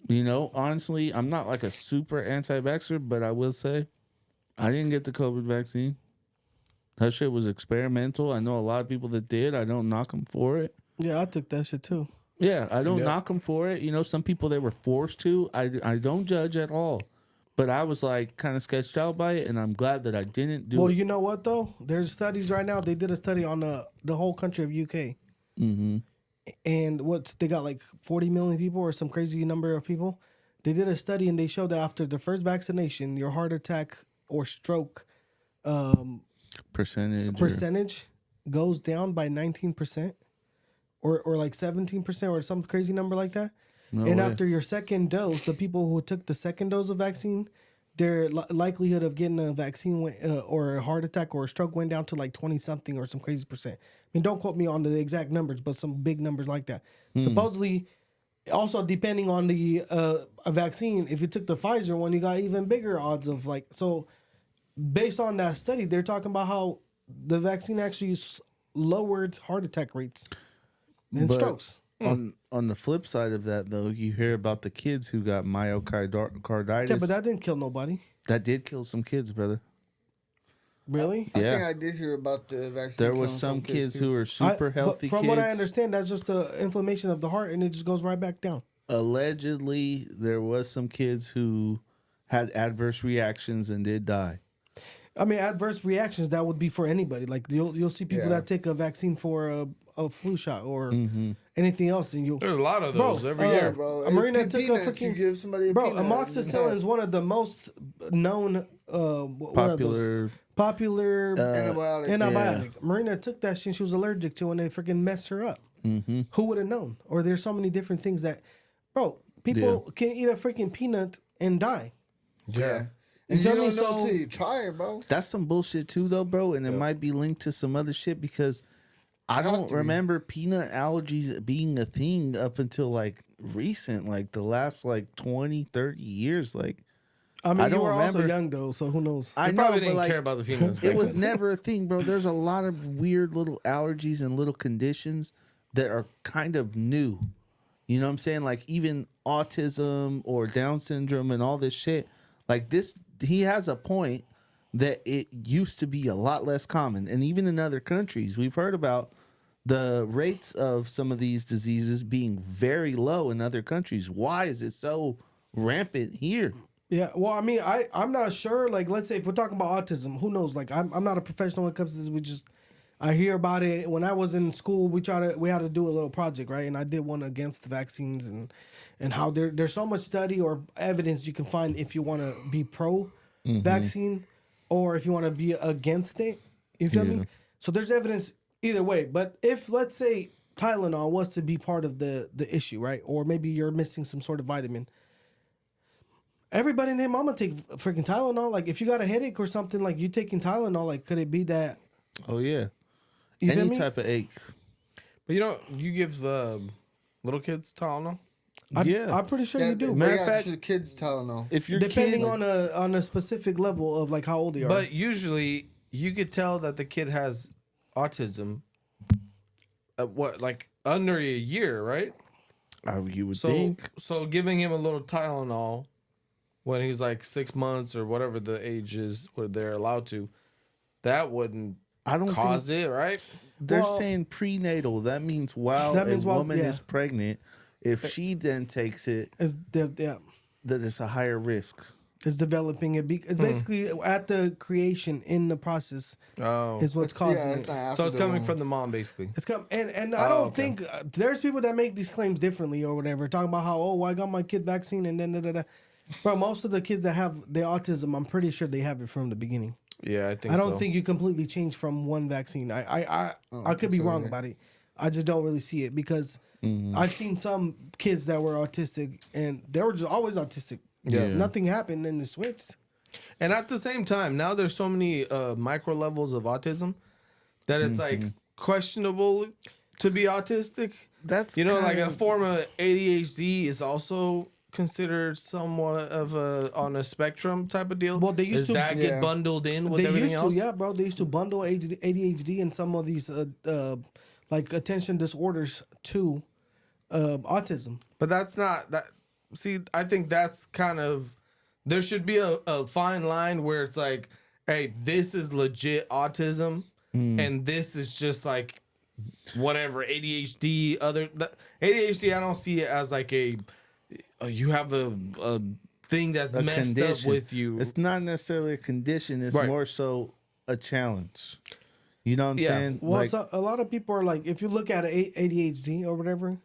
You know, honestly, I'm not like a super anti-vaxxer, but I will say I didn't get the COVID vaccine. That shit was experimental. I know a lot of people that did. I don't knock them for it. Yeah, I took that shit too. Yeah, I don't knock them for it. You know, some people they were forced to. I don't judge at all. But I was like kind of sketched out by it, and I'm glad that I didn't do Well, it. you know what though? There's studies right now. They did a study on the whole country of UK, and they got like 40 million people or some crazy number of people. They did a study and they showed that after the first vaccination, your heart attack or stroke percentage goes down by 19%, or like 17%, or some crazy number like that. No and way. after your second dose, the people who took the second dose of vaccine, their likelihood of getting a vaccine or a heart attack or a stroke went down to like 20 something or some crazy percent. I mean, don't quote me on the exact numbers, but some big numbers like that. Supposedly, also depending on the a vaccine, if you took the Pfizer one, you got even bigger odds of like. So based on that study, they're talking about how the vaccine actually lowered heart attack rates and But strokes. on the flip side of that, though, you hear about the kids who got myocarditis. Yeah, but that didn't kill nobody. That did kill some kids, brother. Really? I Yeah. think I did hear about the vaccine. There was killing some kids too. who were super But healthy from kids. what I understand, that's just the inflammation of the heart, and it just goes right back down. Allegedly, there was some kids who had adverse reactions and did die. I mean, adverse reactions, that would be for anybody. Like you'll see people Yeah. that take a vaccine for a flu shot or anything else, and you. There's a lot of those every uh, year. Bro, A Marina it's took a peanuts. freaking- You give somebody a Bro, peanut. amoxicillin is one of the most known what are those? Popular antibiotic. Marina took that shit she was allergic to, and they freaking messed her up. Who would have known? Or there's so many different things that, bro, people can eat a freaking peanut and die. Yeah. You And you feel me? don't know So- till you try it, bro. That's some bullshit too, though, bro. And it might be linked to some other shit because I It has don't to be. remember peanut allergies being a thing up until like recent, like the last like 20, 30 years. Like, I mean, I you don't were also remember. young though, so who knows? I I know, probably but didn't like, care about the peanuts. it back was then. never a thing, bro. There's a lot of weird little allergies and little conditions that are kind of new. You know what I'm saying? Like even autism or Down syndrome and all this shit. Like this, he has a point that it used to be a lot less common. And even in other countries, we've heard about the rates of some of these diseases being very low in other countries. Why is it so rampant here? Yeah, well, I mean, I'm not sure. Like, let's say if we're talking about autism, who knows? Like, I'm not a professional when it comes to this. I hear about it. When I was in school, we had to do a little project, right? And I did one against the vaccines and how there's so much study or evidence you can find if you want to be pro vaccine or if you want to be against it. You feel me? So there's evidence either way. But if let's say Tylenol was to be part of the issue, right? Or maybe you're missing some sort of vitamin. Everybody and their mama take freaking Tylenol. Like if you got a headache or something, like you taking Tylenol, like could it be that? Oh, yeah. You feel Any me? type of ache. But you give little kids Tylenol. I'm pretty sure you do. Matter Yeah, of fact, the kids Tylenol. if your Depending kid, on a specific level of like how old they are. But usually you could tell that the kid has autism at like under a year, right? you would So think. so giving him a little Tylenol when he's like 6 months or whatever the age is where they're allowed to, that wouldn't I don't cause think it, right? they're Well- saying prenatal. That means while That means a while- woman yeah. is pregnant, if she then takes it, It's that it's a higher risk. it's developing it. It's basically at the creation in the process Oh. is what's causing it's it. not after So it's the coming one. from the mom, basically. It's come and I don't okay. think there's people that make these claims differently or whatever, talking about how I got my kid vaccine and then da. Bro, most of the kids that have the autism, I'm pretty sure they have it from the beginning. Yeah, I think I don't so. think you completely change from one vaccine. I could be wrong about it. I just don't really see it because I've seen some kids that were autistic and they were just always autistic. Yeah. Nothing happened and it switched. And at the same time, now there's so many micro levels of autism that it's like questionable to be autistic. That's like a kinda- form of ADHD is also considered somewhat of on a spectrum type of deal. Well, they used Does to- that Yeah. get bundled in with They everything used else? to, yeah, bro. They used to bundle ADHD and some of these like attention disorders to autism. But that's not that. see, I think that's kind of, there should be a fine line where it's like, hey, this is legit autism, and this is just like whatever ADHD. ADHD, I don't see it as like you have a thing that's A messed condition. up with you. It's not necessarily a condition. It's Right. more so a challenge. You know what I'm Yeah. saying? Well, Like, so, a lot of people are like, if you look at ADHD or whatever,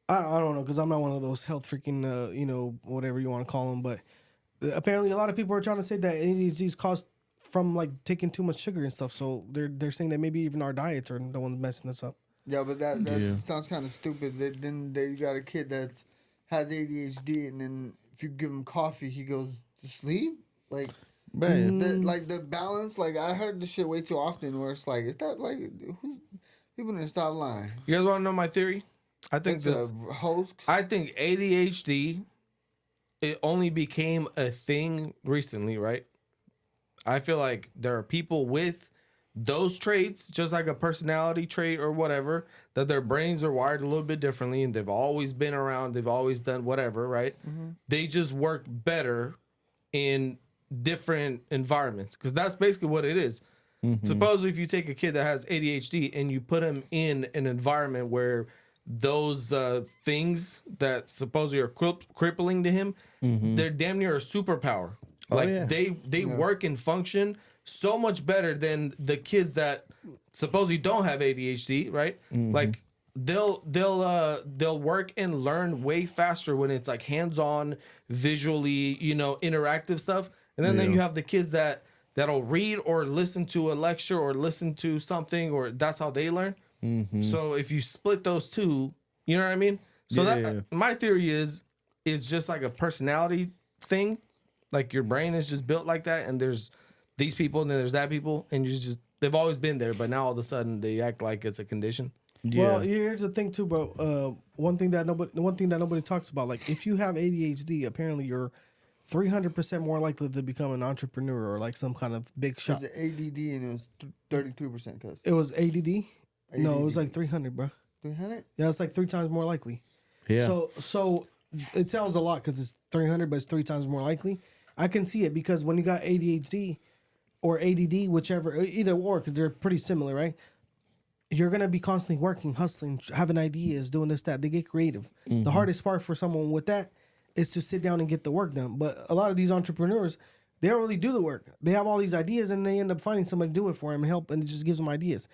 I don't know, because I'm not one of those health freaking, whatever you want to call them, but apparently a lot of people are trying to say that ADHD is caused from like taking too much sugar and stuff. So they're saying that maybe even our diets are the ones messing us up. Yeah, but that Yeah. sounds kind of stupid. Then there you got a kid that has ADHD, and then if you give him coffee, he goes to sleep. Like, man, the balance. Like, I heard this shit way too often, where it's like, is that like people need to stop lying? You guys want to know my theory? I think It's this. a hoax. I think ADHD, it only became a thing recently, right? I feel like there are people with those traits, just like a personality trait or whatever, that their brains are wired a little bit differently, and they've always been around, they've always done whatever, right? They just work better in different environments, because that's basically what it is. Supposedly, if you take a kid that has ADHD and you put him in an environment where those things that supposedly are crippling to him, they're damn near a superpower. Like yeah. they work and function so much better than the kids that supposedly don't have ADHD, right? Like they'll work and learn way faster when it's like hands-on, visually, interactive stuff. And then you have the kids that'll read or listen to a lecture or listen to something, or that's how they learn. So if you split those two, you know what I mean? So my theory is just like a personality thing. Like your brain is just built like that, and there's these people and then there's that people, and they've always been there, but now all of a sudden they act like it's a condition. Well, here's the thing too, bro. One thing that nobody talks about, like if you have ADHD, apparently you're 300% more likely to become an entrepreneur or like some kind of big shot. It's ADD, and it was 33%. Cause It was ADD? No, it was like 300, bro. 300. Yeah, it's like 3 times more likely. yeah. So it sounds a lot because it's 300, but it's 3 times more likely. I can see it because when you got ADHD or ADD, whichever, either or, because they're pretty similar, right? You're going to be constantly working, hustling, having ideas, doing this, that. They get creative. The hardest part for someone with that is to sit down and get the work done. But a lot of these entrepreneurs, they don't really do the work. They have all these ideas and they end up finding somebody to do it for them and help, and it just gives them ideas.